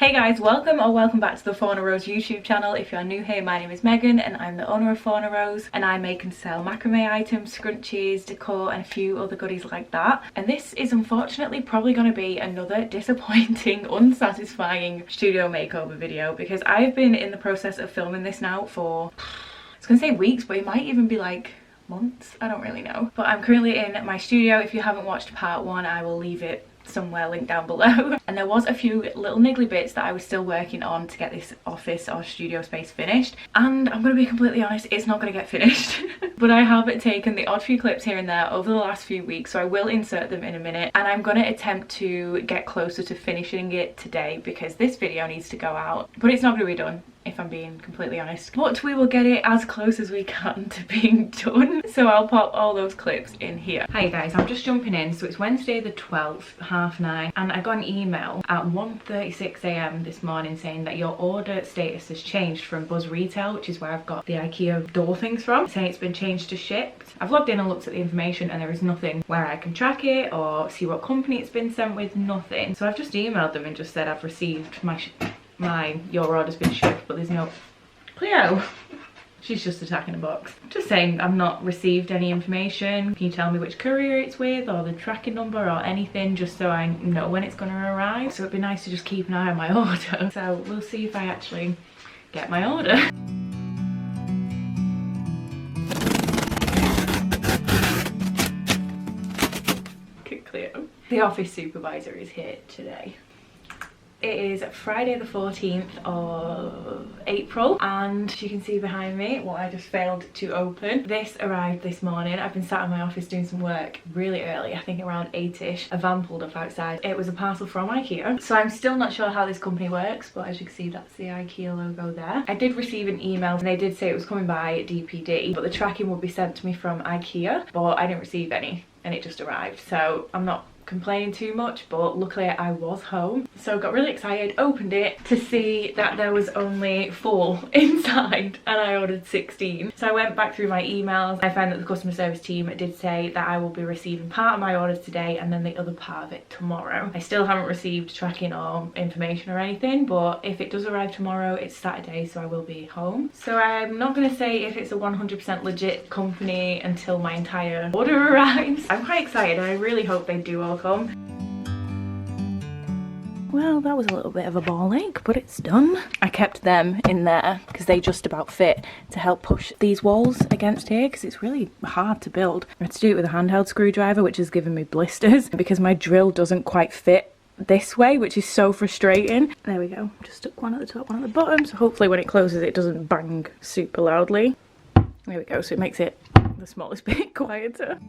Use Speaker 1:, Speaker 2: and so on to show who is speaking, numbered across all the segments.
Speaker 1: Hey guys, welcome back to the Fauna Rose YouTube channel. If you're new here, my name is Megan and I'm the owner of Fauna Rose, and I make and sell macrame items, scrunchies, decor and a few other goodies like that. And this is unfortunately probably going to be another disappointing, unsatisfying studio makeover video, because I've been in the process of filming this now for, I was going to say weeks, but it might even be like months, I don't really know. But I'm currently in my studio. If you haven't watched part one, I will leave it somewhere linked down below. And there was a few little niggly bits that I was still working on to get this office or studio space finished, and I'm going to be completely honest, it's not going to get finished. But I have taken the odd few clips here and there over the last few weeks, so I will insert them in a minute, and I'm going to attempt to get closer to finishing it today because this video needs to go out, but it's not going to be done, if I'm being completely honest. But we will get it as close as we can to being done. So I'll pop all those clips in here. Hi guys, I'm just jumping in. So it's Wednesday the 12th, 9:30, and I got an email at 1:36 AM this morning saying that your order status has changed from Buzz Retail, which is where I've got the IKEA door things from, saying it's been changed to shipped. I've logged in and looked at the information and there is nothing where I can track it or see what company it's been sent with, nothing. So I've just emailed them and just said I've received your order's been shipped, but there's no Cleo. She's just attacking a box. Just saying I've not received any information. Can you tell me which courier it's with or the tracking number or anything, just so I know when it's going to arrive? So it'd be nice to just keep an eye on my order. So we'll see if I actually get my order. Cleo. The office supervisor is here today. It is Friday the 14th of April, and you can see behind me what I just failed to open. This arrived this morning. I've been sat in my office doing some work really early, I think around 8ish. A van pulled up outside. It was a parcel from IKEA. So I'm still not sure how this company works, but as you can see, that's the IKEA logo there. I did receive an email and they did say it was coming by DPD, but the tracking would be sent to me from IKEA, but I didn't receive any and it just arrived. So I'm not complaining too much, but luckily I was home, so got really excited, opened it to see that there was only 4 inside and I ordered 16. So I went back through my emails. I found that the customer service team did say that I will be receiving part of my orders today and then the other part of it tomorrow. I still haven't received tracking or information or anything, but if it does arrive tomorrow, it's Saturday, so I will be home. So I'm not going to say if it's a 100% legit company until my entire order arrives. I'm quite excited and I really hope they do all come. Well, that was a little bit of a ball ache, but it's done. I kept them in there because they just about fit to help push these walls against here, because it's really hard to build. I had to do it with a handheld screwdriver, which has given me blisters because my drill doesn't quite fit this way, which is so frustrating. There we go, just stuck one at the top, one at the bottom, so hopefully when it closes it doesn't bang super loudly. There we go, so it makes it the smallest bit quieter.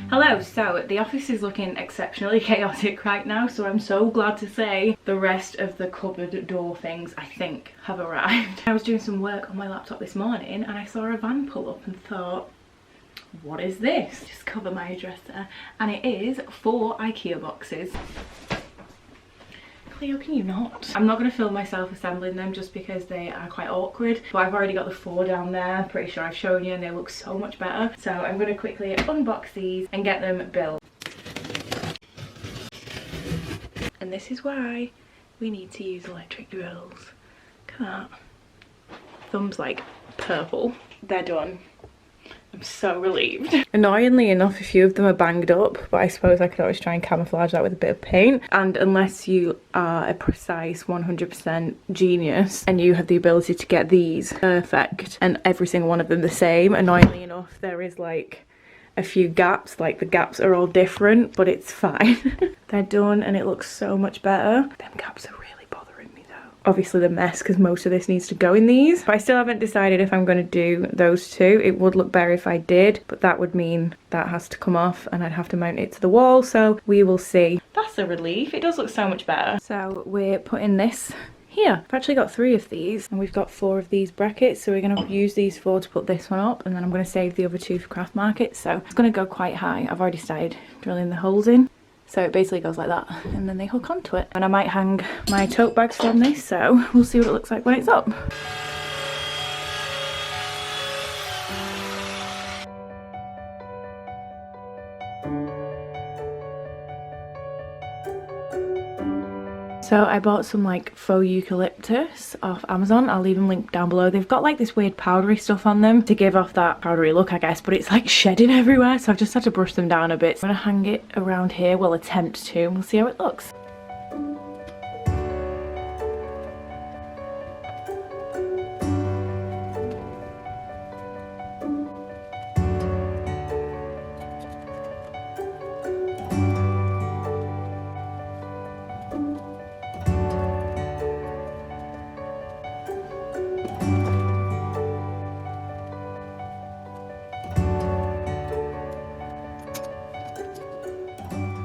Speaker 1: Hello, so the office is looking exceptionally chaotic right now, so I'm so glad to say the rest of the cupboard door things, I think, have arrived. I was doing some work on my laptop this morning and I saw a van pull up and thought, what is this? Just cover my address there. And it is 4 IKEA boxes. Cleo, can you not? I'm not going to film myself assembling them just because they are quite awkward, but I've already got the 4 down there. I'm pretty sure I've shown you and they look so much better. So I'm going to quickly unbox these and get them built. And this is why we need to use electric drills. Look at that. Thumb's like purple. They're done. I'm so relieved. Annoyingly enough, a few of them are banged up, but I suppose I could always try and camouflage that with a bit of paint. And unless you are a precise 100% genius and you have the ability to get these perfect and every single one of them the same, annoyingly enough, there is like a few gaps, like the gaps are all different, but it's fine. They're done and it looks so much better. Them gaps are really bothering me though. Obviously the mess, because most of this needs to go in these. But I still haven't decided if I'm going to do those 2. It would look better if I did, but that would mean that has to come off and I'd have to mount it to the wall, so we will see. That's a relief. It does look so much better. So we're putting this here. I've actually got 3 of these and we've got 4 of these brackets, so we're going to use these 4 to put this one up, and then I'm going to save the other 2 for craft market. So it's going to go quite high. I've already started drilling the holes in. So it basically goes like that and then they hook onto it. And I might hang my tote bags from this, so we'll see what it looks like when it's up. So I bought some like faux eucalyptus off Amazon. I'll leave them linked down below. They've got like this weird powdery stuff on them to give off that powdery look, I guess, but it's like shedding everywhere, so I've just had to brush them down a bit. I'm gonna hang it around here, well, attempt to, and we'll see how it looks.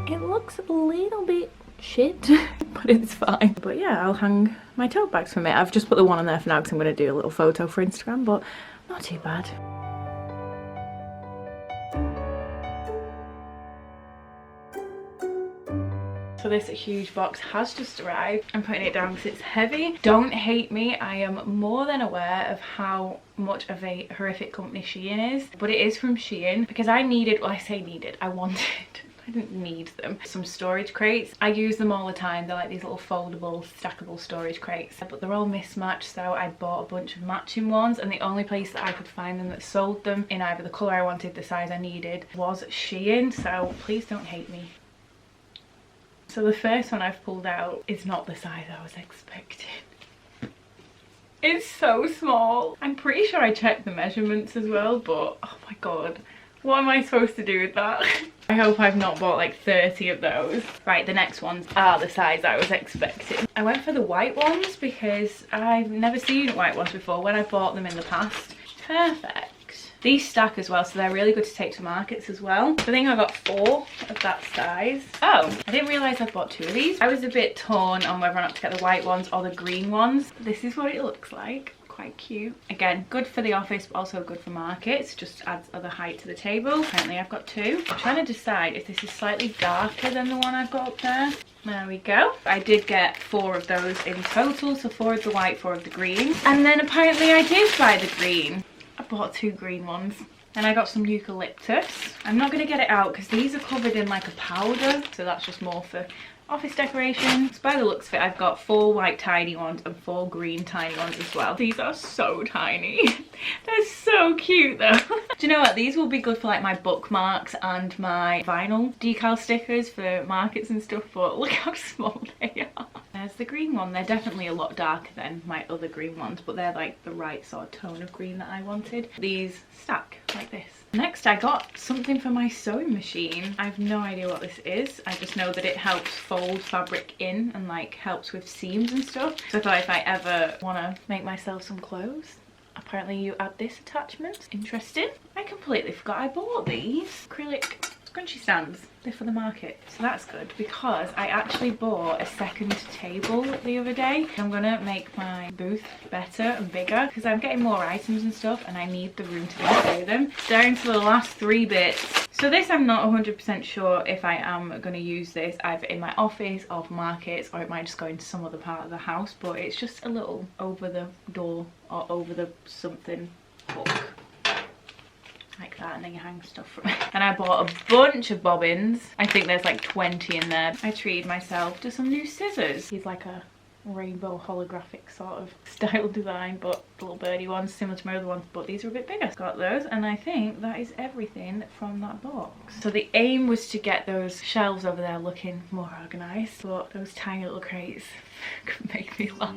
Speaker 1: It looks a little bit shit, but it's fine. But yeah, I'll hang my tote bags from it. I've just put the one on there for now because I'm going to do a little photo for Instagram, but not too bad. So this huge box has just arrived. I'm putting it down because it's heavy. Don't hate me, I am more than aware of how much of a horrific company Shein is, but it is from Shein because I needed, well, I say needed, I wanted, I didn't need them, some storage crates. I use them all the time. They're like these little foldable, stackable storage crates, but they're all mismatched, so I bought a bunch of matching ones, and the only place that I could find them that sold them in either the colour I wanted, the size I needed, was Shein, so please don't hate me. So the first one I've pulled out is not the size I was expecting. It's so small. I'm pretty sure I checked the measurements as well, but oh my god, what am I supposed to do with that? I hope I've not bought like 30 of those. Right, the next ones are the size I was expecting. I went for the white ones because I've never seen white ones before when I bought them in the past. Perfect. These stack as well, so they're really good to take to markets as well. I think I got 4 of that size. Oh, I didn't realise I'd bought 2 of these. I was a bit torn on whether or not to get the white ones or the green ones. This is what it looks like. Quite cute. Again, good for the office, but also good for markets. Just adds other height to the table. Apparently I've got 2. I'm trying to decide if this is slightly darker than the one I've got up there. There we go. I did get 4 of those in total, so 4 of the white, 4 of the green. And then apparently I did buy the green. I bought 2 green ones. Then I got some eucalyptus. I'm not going to get it out because these are covered in like a powder, so that's just more for office decoration. So by the looks of it, I've got 4 white tiny ones and 4 green tiny ones as well. These are so tiny. They're so cute though. Do you know what? These will be good for like my bookmarks and my vinyl decal stickers for markets and stuff, but look how small they are. There's the green one. They're definitely a lot darker than my other green ones, but they're like the right sort of tone of green that I wanted. These stack like this. Next, I got something for my sewing machine. I have no idea what this is. I just know that it helps fold fabric in and like helps with seams and stuff. So I thought if I ever want to make myself some clothes, apparently you add this attachment. Interesting. I completely forgot I bought these acrylic scrunchie stands. They're for the market, so that's good because I actually bought a second table the other day. I'm gonna make my booth better and bigger because I'm getting more items and stuff and I need the room to display them. Down to the last 3 bits. So this I'm not 100% sure if I am going to use this either in my office or for markets, or it might just go into some other part of the house, but it's just a little over the door or over the something hook. Like that, and then you hang stuff from it. And I bought a bunch of bobbins. I think there's like 20 in there. I treated myself to some new scissors. He's like a rainbow holographic sort of style design, but little birdie ones similar to my other ones, but these are a bit bigger. Got those, and I think that is everything from that box. So the aim was to get those shelves over there looking more organised, but those tiny little crates could make me laugh.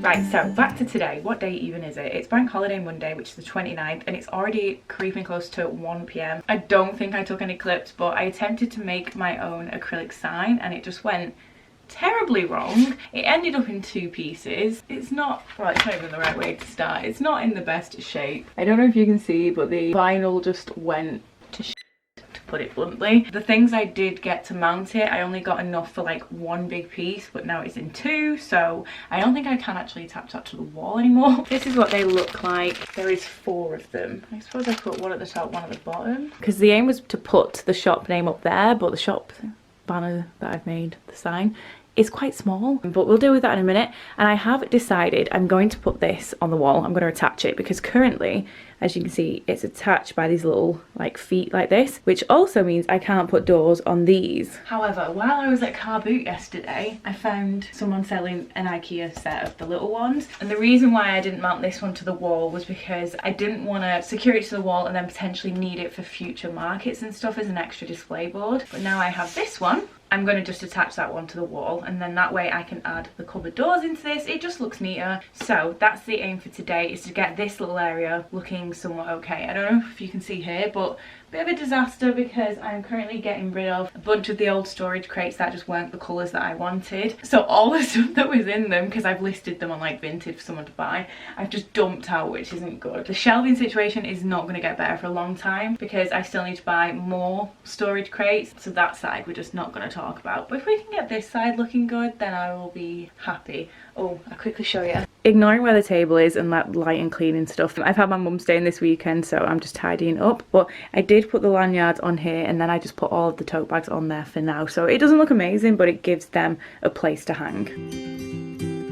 Speaker 1: Right, so back to today. What day even is it? It's Bank Holiday Monday, which is the 29th, and it's already creeping close to 1 PM. I don't think I took any clips, but I attempted to make my own acrylic sign and it just went terribly wrong. It ended up in 2 pieces. It's not, well, it's not even the right way to start. It's not in the best shape. I don't know if you can see, but the vinyl just went to shit, to put it bluntly. The things I did get to mount it, I only got enough for like 1 big piece, but now it's in 2, so I don't think I can actually attach that to the wall anymore. This is what they look like. There is 4 of them. I suppose I put one at the top, one at the bottom, because the aim was to put the shop name up there, but the shop banner that I've made, the sign, is quite small, but we'll deal with that in a minute. And I have decided I'm going to put this on the wall. I'm going to attach it because currently, as you can see, it's attached by these little like feet like this, which also means I can't put doors on these. However, while I was at Car Boot yesterday, I found someone selling an IKEA set of the little ones. And the reason why I didn't mount this one to the wall was because I didn't want to secure it to the wall and then potentially need it for future markets and stuff as an extra display board. But now I have this one. I'm going to just attach that one to the wall, and then that way I can add the cupboard doors into this. It just looks neater. So that's the aim for today, is to get this little area looking somewhat okay. I don't know if you can see here, but a bit of a disaster because I'm currently getting rid of a bunch of the old storage crates that just weren't the colours that I wanted. So all the stuff that was in them, because I've listed them on like Vinted for someone to buy, I've just dumped out, which isn't good. The shelving situation is not going to get better for a long time because I still need to buy more storage crates. So that side we're just not going to talk about. But if we can get this side looking good, then I will be happy. Oh, I'll quickly show you. Ignoring where the table is and that light and cleaning stuff, I've had my mum staying this weekend, so I'm just tidying up. But I did put the lanyards on here, and then I just put all of the tote bags on there for now. So it doesn't look amazing, but it gives them a place to hang.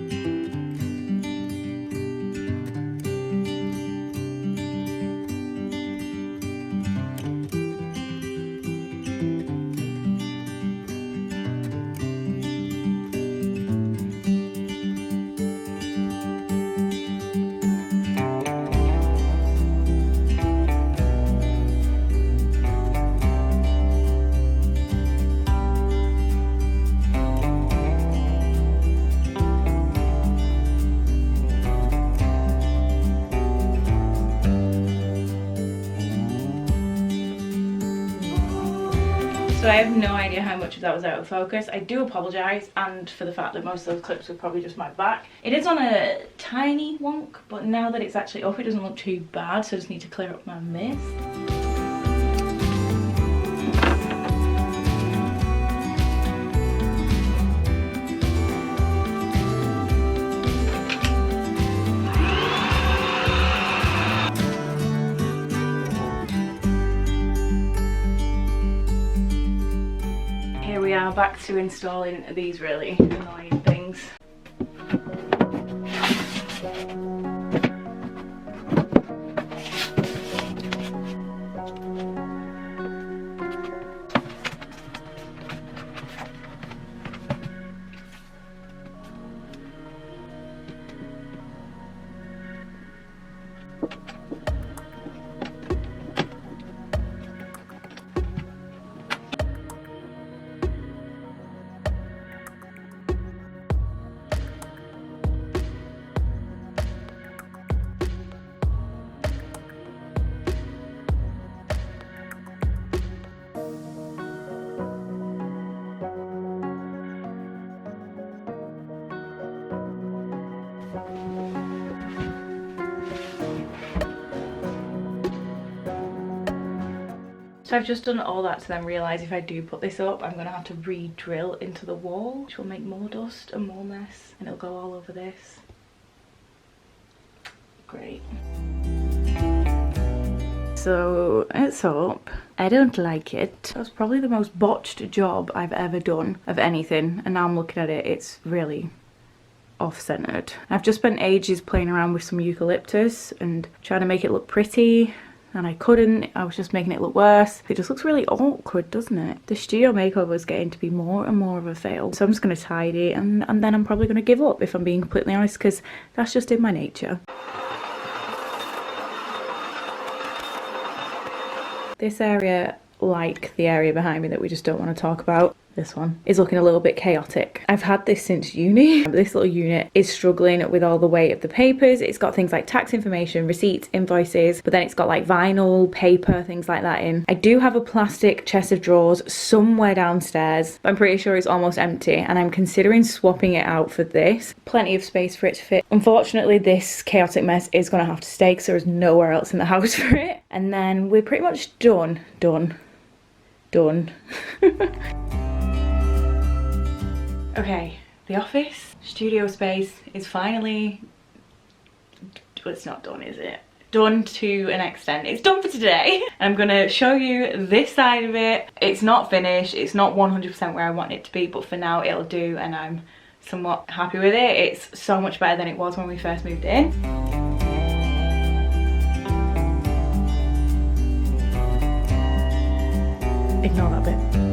Speaker 1: So I have no idea how much of that was out of focus. I do apologise, and for the fact that most of those clips were probably just my back. It is on a tiny wonk, but now that it's actually up, it doesn't look too bad, so I just need to clear up my mist. We are back to installing these really annoying things. So I've just done all that to then realise if I do put this up, I'm going to have to re-drill into the wall, which will make more dust and more mess, and it'll go all over this. Great. So it's up. I don't like it. That was probably the most botched job I've ever done of anything, and now I'm looking at it, it's really off-centered. I've just spent ages playing around with some eucalyptus and trying to make it look pretty, and I couldn't. I was just making it look worse. It just looks really awkward, doesn't it? The studio makeover is getting to be more and more of a fail. So I'm just going to tidy, and then I'm probably going to give up, if I'm being completely honest, because that's just in my nature. This area, like the area behind me that we just don't want to talk about, this one is looking a little bit chaotic. I've had this since uni. This little unit is struggling with all the weight of the papers. It's got things like tax information, receipts, invoices, but then it's got like vinyl, paper, things like that in. I do have a plastic chest of drawers somewhere downstairs, but I'm pretty sure it's almost empty, and I'm considering swapping it out for this. Plenty of space for it to fit. Unfortunately, this chaotic mess is going to have to stay because there is nowhere else in the house for it. And then we're pretty much done. Okay, the office studio space is finally, well, it's not done, is it? done to an extent. It's done for today. I'm gonna show you this side of it. It's not finished, it's not 100% where I want it to be, but for now it'll do, and I'm somewhat happy with it. It's so much better than it was when we first moved in. Ignore that bit.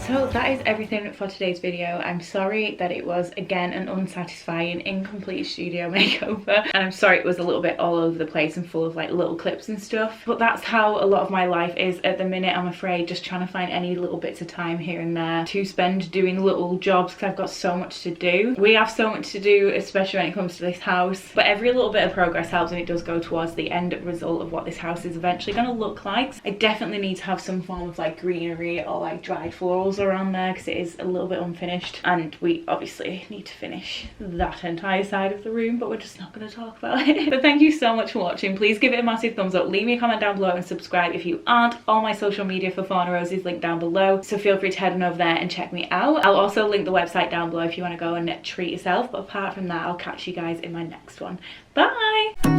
Speaker 1: So that is everything for today's video. I'm sorry that it was again an unsatisfying, incomplete studio makeover, and I'm sorry it was a little bit all over the place and full of like little clips and stuff, but that's how a lot of my life is at the minute, I'm afraid. Just trying to find any little bits of time here and there to spend doing little jobs because I've got so much to do. We have so much to do, especially when it comes to this house, but every little bit of progress helps, and it does go towards the end result of what this house is eventually going to look like. I definitely need to have some form of like greenery or like dried florals around there because it is a little bit unfinished, and we obviously need to finish that entire side of the room, but we're just not going to talk about it. But thank you so much for watching. Please give it a massive thumbs up, leave me a comment down below, and subscribe if you aren't. All my social media for Fauna Rose is linked down below, so feel free to head on over there and check me out. I'll also link the website down below if you want to go and treat yourself, but apart from that, I'll catch you guys in my next one. Bye.